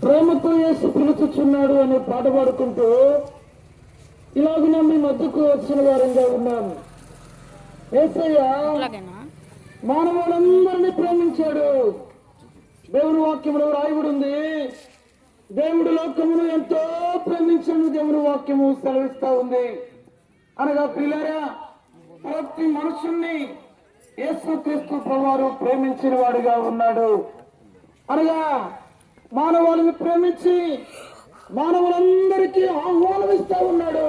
ప్రేమతో యేసు పిలుచుచున్నాడు అనే పాట పాడుకుంటూ ఇలాగ మీ మధ్యకు వచ్చిన వారంగా ఉన్నాను. యేసయ్య మానవులందరినీ ప్రేమించాడు. దేవుని వాక్యంలో రాయబడి ఉంది, దేవుడు లోకమును ఎంతో ప్రేమించను దేవుని వాక్యము సెలవిస్తా ఉంది. అనగా పిల్లరా, ప్రతి మనుషుణ్ణి యేసుక్రీస్తు ప్రభువారు ప్రేమించిన వాడుగా ఉన్నాడు. అనగా మానవాళిని ప్రేమించి మానవులందరికీ ఆహ్వానం ఇస్తా ఉన్నాడు.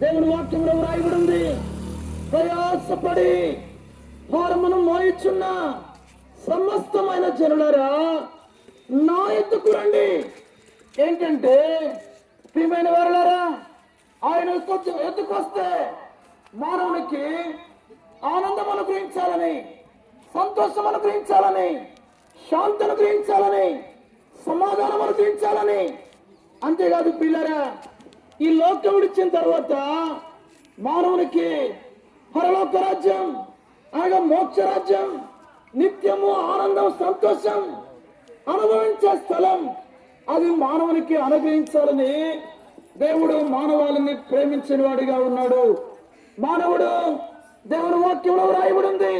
దేవుని వాక్యంలో రాయబడి ఉంది, ప్రయాసపడి భారమును మోయిచున్న సమస్తమైన జనులారా నా ఎత్తుకు రండి. ఏంటంటే ప్రియమైన వారులారా, ఆయన ఎత్తుకొస్తే మానవునికి ఆనందం అనుగ్రహించాలని, సంతోషం అనుగ్రహించాలని, శాంతి అనుగ్రహించాలని, సమాధానం అనుగ్రహించాలని. అంతేకాదు పిల్లరా, ఈ లోకం విడిచిన తర్వాత మానవునికి పరలోక రాజ్యం అనగా మోక్ష రాజ్యం, నిత్యము ఆనందం సంతోషం అనుభవించే స్థలం, అది మానవునికి అనుగ్రహించాలని దేవుడు మానవాళిని ప్రేమించిన వాడిగా ఉన్నాడు. మానవుడు దేవుని వాక్యంలో రాయబడి ఉంది,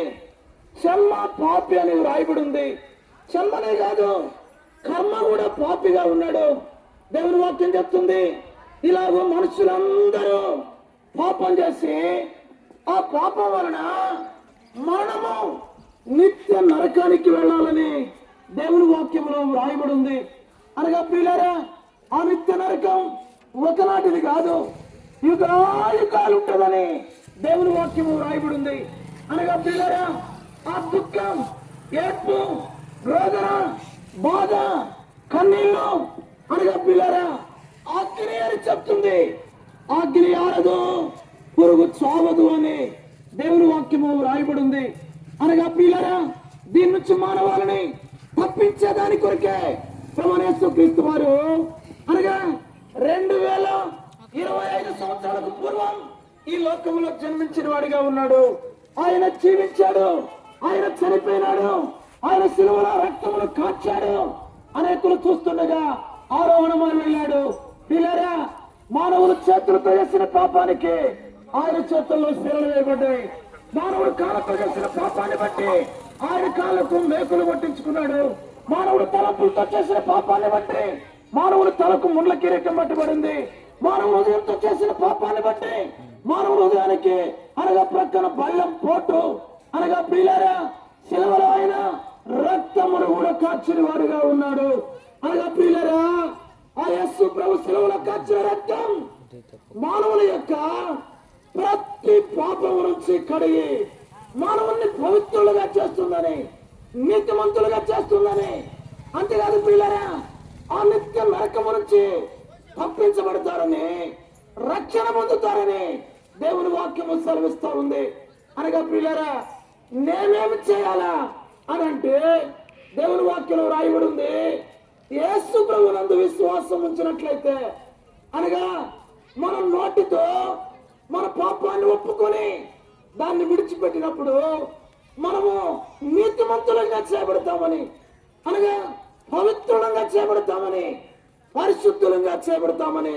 జన్మ పాపి అని రాయబడి ఉంది. జన్మనే కాదు, కర్మ కూడా పాపిగా ఉన్నాడు. దేవుని వాక్యం చెప్తుంది, ఇలాగ మనుషులందరూ పాపం చేసి ఆ పాపం వలన మరణము నిత్య నరకానికి వెళ్ళాలని దేవుని వాక్యంలో రాయబడి ఉంది. అనగా పిల్లరా, ఆ నిత్య నరకం ఒకనాటిది కాదు, యుగాలు ఉంటుందని దేవుని వాక్యము రాయబడి ఉంది. అనగా పిల్లరా, ఆ దుఃఖం, ఏడ్పు, రోదన, బాధ, కన్నీళ్ళు అనగా పిల్లరా అగ్ని అని చెప్తుంది. అగ్ని ఆరదు, పురుగు చావదు అని దేవుని వాక్యము రాయబడి ఉంది. అనగా పిల్లరా, దీని నుంచి మానవాళ్ళని తప్పించేదాని కొరకే ప్రభువైన యేసుక్రీస్తు వారు అనగా 2025 సంవత్సరాలకు పూర్వం ఈ లోకంలో జన్మించిన వాడిగా ఉన్నాడు. ఆయన జీవించాడు, ఆయన చనిపోయినాడు, ఆయన శిలువలో రక్తములు కాచాడు. అనేకులు చూస్తుండగా ఆరోహణమై వెళ్ళాడు. పిల్లరా, మానవులు చేతులతో చేసిన పాపానికి ఆయన చేతుల్లో శిలలు వేయబడ్డాయి. మానవుడు కాళ్ళతో చేసిన పాపాన్ని బట్టి ఆయన కాళ్ళకు మేకులు కొట్టించుకున్నాడు. మానవుడు తలపులతో చేసిన పాపాన్ని బట్టి మానవుడు తలకు ముండ్ల కిరీటం పట్టుబడింది. మానవుడు హృదయంతో చేసిన పాపాన్ని బట్టి మానవుడు హృదయానికి అనగా ప్రక్కన బల్లం పోటు అనగా పిల్లరా శిలువలో ఆయన రక్తమును కూడా కాచిన వాడుగా ఉన్నాడు. అనగా పిల్లరా, ఆ యేసు ప్రభు శిలువలో కాచిన రక్తం మానవుల యొక్క ప్రతి పాపం నుంచి కడిగి మానవుల్ని పవిత్రులుగా చేస్తుందని, నీతిమంతులుగా చేస్తుందని. అంతేకాదు పిల్లరా, ఆ నిత్య నరకము నుంచి తప్పించబడతారని, రక్షణ పొందుతారని దేవుని వాక్యము సెలవిస్తా ఉంది. అనగా పిల్లరా, నేనేమి చేయాలా అని అంటే దేవుని వాక్యంలో రాయబడి ఉంది, యేసు ప్రభువునందు విశ్వాసం ఉంచినట్లయితే అనగా మన నోటితో మన పాపాన్ని ఒప్పుకొని దాన్ని విడిచిపెట్టినప్పుడు మనము నీతిమంతులంగా చేయబడతామని, అనగా పవిత్రులంగా చేయబడతామని, పరిశుద్ధులంగా చేయబడతామని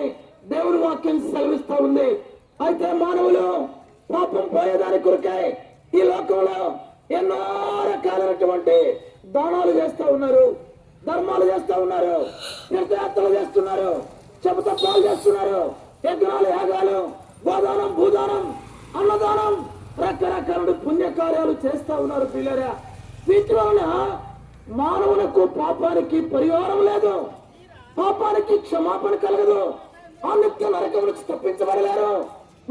దేవుని వాక్యం సెలవిస్తా ఉంది. అయితే మానవులు పాపం పోయేదాని కొరకై ఈ లోకంలో ఎన్నో రకాలైనటువంటి దానాలు చేస్తా ఉన్నారు, ధర్మాలు చేస్తా ఉన్నారు, తీర్థయాత్రలు చేస్తున్నారు, చెబుతప్పాలు చేస్తున్నారు, యజ్ఞాలు, యాగాలు, గోదానం, భూదానం, అన్నదానం, రకరకాల పుణ్యకార్యాలు చేస్తా ఉన్నారు. పిల్లరా, వీటి వలన మానవులకు పాపానికి పరిహారం లేదు, పాపానికి క్షమాపణ కలగదు, ఆ నిత్య నరకం నుంచి తప్పించబడలేరు.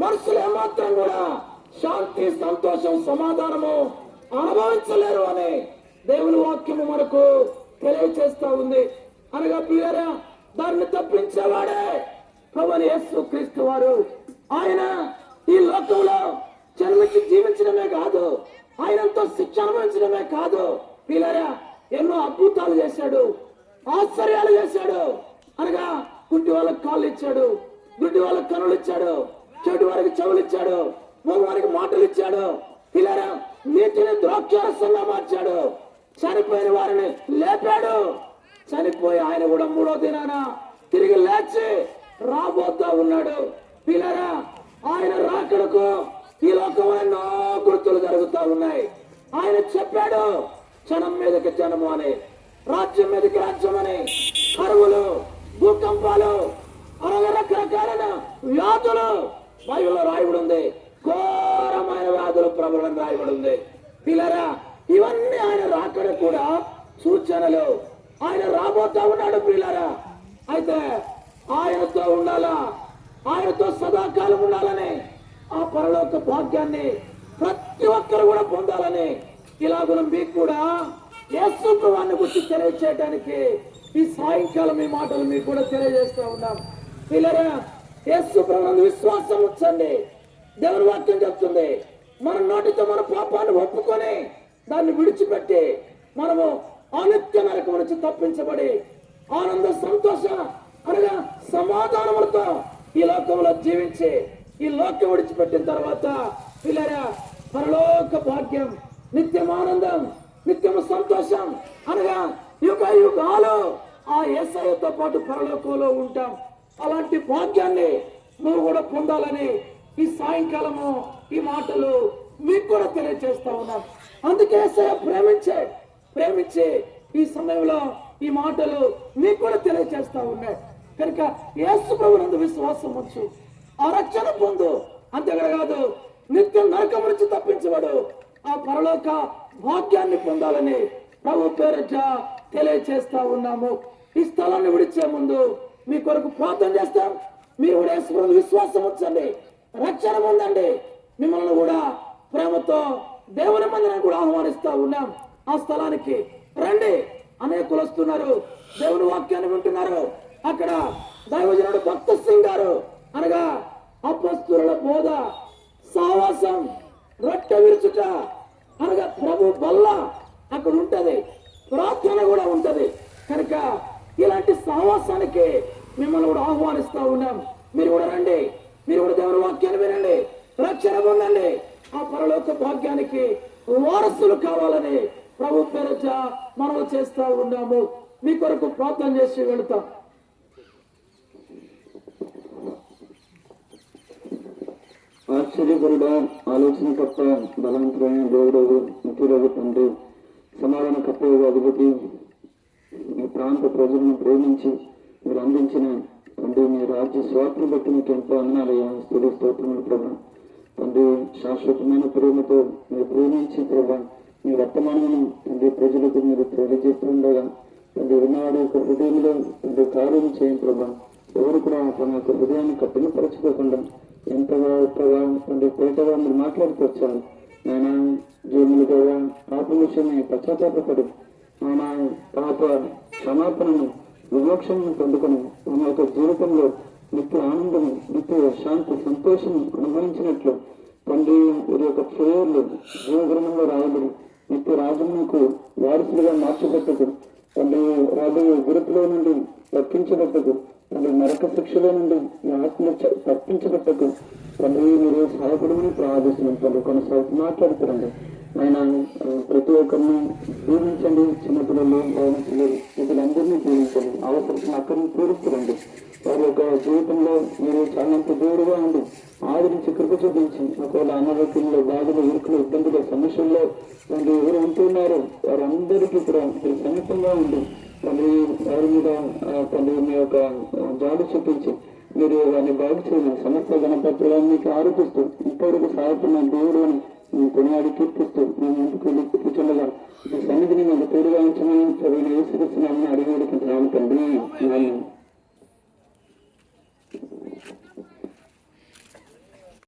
మనుషులు ఏమాత్రం కూడా శాంతి, సంతోషం, సమాధానము అనుభవించలేరు అని దేవుని వాక్యము మనకు తెలియచేస్తా ఉంది. అనగా పిల్లరా, దాన్ని తప్పించేవాడే ప్రభువైన యేసుక్రీస్తు వారు. ఆయన ఈ లోకంలో జన్మించి జీవించడమే కాదు, ఆయనంతో శిక్ష అనుభవించడమే కాదు పిల్లరా, ఎన్నో అద్భుతాలు చేశాడు, ఆశ్చర్యాలు చేశాడు. అనగా కుంటి వాళ్ళకి కాళ్ళు ఇచ్చాడు, గుడ్డి వాళ్ళకి కనులు ఇచ్చాడు, చెడు వారికి చెవులు ఇచ్చాడు, మగ వారికి మాటలు ఇచ్చాడు. పిల్లరా, నీటిని ద్రాక్షారసంగా మార్చాడు, చనిపోయిన వారిని లేపాడు, చనిపోయి ఆయన కూడా మూడో దినాన తిరిగి లేచి రాబోతా ఉన్నాడు. పిల్లరా, ఆయన రాకడకు ఈ లోకంలో ఎన్నో గుర్తులు జరుగుతా ఉన్నాయి. ఆయన చెప్పాడు, జనం మీదకి జనము అని, రాజ్యం మీదకి రాజ్యం అని, కరువులు, భూకంపాలు, అలాగే రకరకాలైన వ్యాధులు బైబిల్లో రాయబడి ఉంది. ఘోరమైన వ్యాధులు ప్రబలం రాయబడి ఉంది. పిల్లరా, ఇవన్నీ ఆయన రాకడ కూడా సూచనలు. ఆయన రాబోతా ఉన్నాడు పిల్లరా. అయితే ఆయనతో ఉండాలా, ఆయనతో సదాకాలం ఉండాలని, ఆ పరలోక భాగ్యాన్ని ప్రతి ఒక్కరు కూడా పొందాలని, ఇలాగున మీకు కూడా యేసు ప్రభువుని గురించి తెలియజేయడానికి ఈ సాయంకాలం ఈ మాటలు మీకు కూడా తెలియజేస్తూ ఉన్నాం. పిల్లరా, యేసు ప్రభువునందు విశ్వాసం ఉంచండి. దేవుని వాక్యం చెప్తుంది, మన నోటితో మన పాపాన్ని ఒప్పుకొని దాన్ని విడిచిపెట్టి మనము అనిత్య నరకం నుంచి తప్పించబడి ఆనంద సంతోష అనగా సమాధానములతో ఈ లోకంలో జీవించి ఈ లోకం విడిచిపెట్టిన తర్వాత పిల్లరా, పరలోక భాగ్యం, నిత్యం ఆనందం, నిత్యము సంతోషం అనగా యుగ యుగాలు ఆ యేసయ్యతో పాటు పరలోకంలో ఉంటాం. అలాంటి భాగ్యాన్ని నువ్వు కూడా పొందాలని ఈ సాయంకాలము ఈ మాటలు మీకు కూడా తెలియజేస్తా ఉన్నాం. అందుకే యేసయ్య ప్రేమించి ఈ సమయంలో ఈ మాటలు మీకు కూడా తెలియజేస్తా ఉన్నాయి. కనుక యేసు ప్రభువునందు విశ్వాసం ఉంచు, ఆ రక్షణ పొందు. అంతేకాదు నిత్యం నరకం నుంచి తప్పించబడు, ఆ పరలోక భాగ్యాన్ని పొందాలని ప్రభు పేరిట తెలియజేస్తా ఉన్నాము. ఈ స్థలాన్ని విడిచే ముందు మీ కొరకు ప్రార్థన చేస్తాం. మీరు కూడా యేసు ప్రభువునందు విశ్వాసం ఉంచండి, రక్షణ పొందండి. మిమ్మల్ని కూడా ప్రేమతో దేవుని మందిరాన్ని కూడా ఆహ్వానిస్తా ఉన్నాం. ఆ స్థలానికి రండి. అనేకులు వస్తున్నారు, దేవుని వాక్యాన్ని వింటున్నారు. అక్కడ దైవజనుడు భక్త సింగ్ గారు అనగా అపొస్తలుల బోధ, సావాసం, రొట్టె విరుచుట అనగా ప్రభు బల్ల అక్కడ ఉంటది, ప్రార్థన కూడా ఉంటది. కనుక ఇలాంటి సావాసానికి మిమ్మల్ని కూడా ఆహ్వానిస్తా ఉన్నాం. మీరు కూడా రండి, మీరు కూడా దేవుని వాక్యాన్ని వినండి, రక్షణ పొందండి, ఆ పరలోక భాగ్యానికి వారసులు కావాలని ప్రభు పేరిట మనం చేస్తా ఉన్నాము. మీ కొరకు ప్రార్థన చేసి వెళతాం. ఆశ్చర్యకరుడా, ఆలోచనకర్త, బలవంతుడైన దేవుడు, ముఖ్యుడు తండ్రి, సమాధానకర్త అధిపతి, మీ ప్రాంత ప్రజలను ప్రేమించి మీరు అందించిన తండ్రి మీ రాజ్య స్వార్థను బట్టి మీకు ఎంతో అన్నాలయ్యా. స్తుతి స్తోత్రములు ప్రభా. తండ్రి, శాశ్వతమైన ప్రేమతో మీరు ప్రేమించి ప్రభా మీ వర్తమానమును తండ్రి ప్రజలకు మీరు తెలియజేస్తుండగా తండ్రి విన్నవాడు యొక్క హృదయంలో తండ్రి కార్యం చేయండి ప్రభా. ఎవరు కూడా తమ యొక్క హృదయాన్ని కఠినపరచుకోకుండా ఎంతగా తండ్రి పేటగా మీరు మాట్లాడుకొచ్చారు. ఆయన జీవులుగా పాప విషయమై పశ్చాత్తాపడి ఆయన పాప క్షమాపణను విమోక్షను పొందుకొని తమ యొక్క జీవితంలో నిత్య ఆనందము, నిత్య శాంతి, సంతోషం అనుభవించినట్లు తండ్రి వీరి యొక్క ప్రేయర్లు జీవగ్రంథంలో రాయబడి నిత్య రాజులకు వారసులుగా మార్చబట్టకు, తండ్రి రాబోయే గురుతులో నుండి తప్పించబట్టకు, తండ్రి నరక శిక్షలో నుండి ఈ ఆత్మలు తప్పించబట్టకు తండ్రి మీరు సహాయపడమని ప్రార్థిస్తున్నాం. తండ్రి కొనసాగి మాట్లాడుతారండి. ఆయన ప్రతి ఒక్కరిని జీవించండి, చిన్నపిల్లలు, వీళ్ళందరినీ జీవించండి, అవసరం అక్కడిని తీరుస్తారండి. వారి యొక్క జీవితంలో మీరు చాలంత దేవుడుగా ఉండి ఆదరించి కృప చూపించి ఒకవేళ అనారోగ్యంలో, బాధలు, ఇరుకులు, ఇబ్బందులు, సమస్యల్లో వాళ్ళు ఎవరు ఉంటున్నారో వారందరికీ కూడా మీరు సమీపంగా ఉండి తండ్రి వారి మీద తండ్రి మీ యొక్క జాడు చూపించి మీరు వారిని బాగు చేయాలి. సమస్త గణపత్రాలను మీకు ఆరోపిస్తూ ఇంతవరకు సహాయపడిన దేవుడు అని మేము కొనియాడి కీర్తిస్తూ మేము ముందుకు వెళ్ళి కూర్చుండగా ఈ సన్నిధిని మాకు తోడుగా ఉంచమని ప్రభువుని యేసుక్రీస్తునామమున అడిగి వేడుకుంటున్నాము తండ్రి.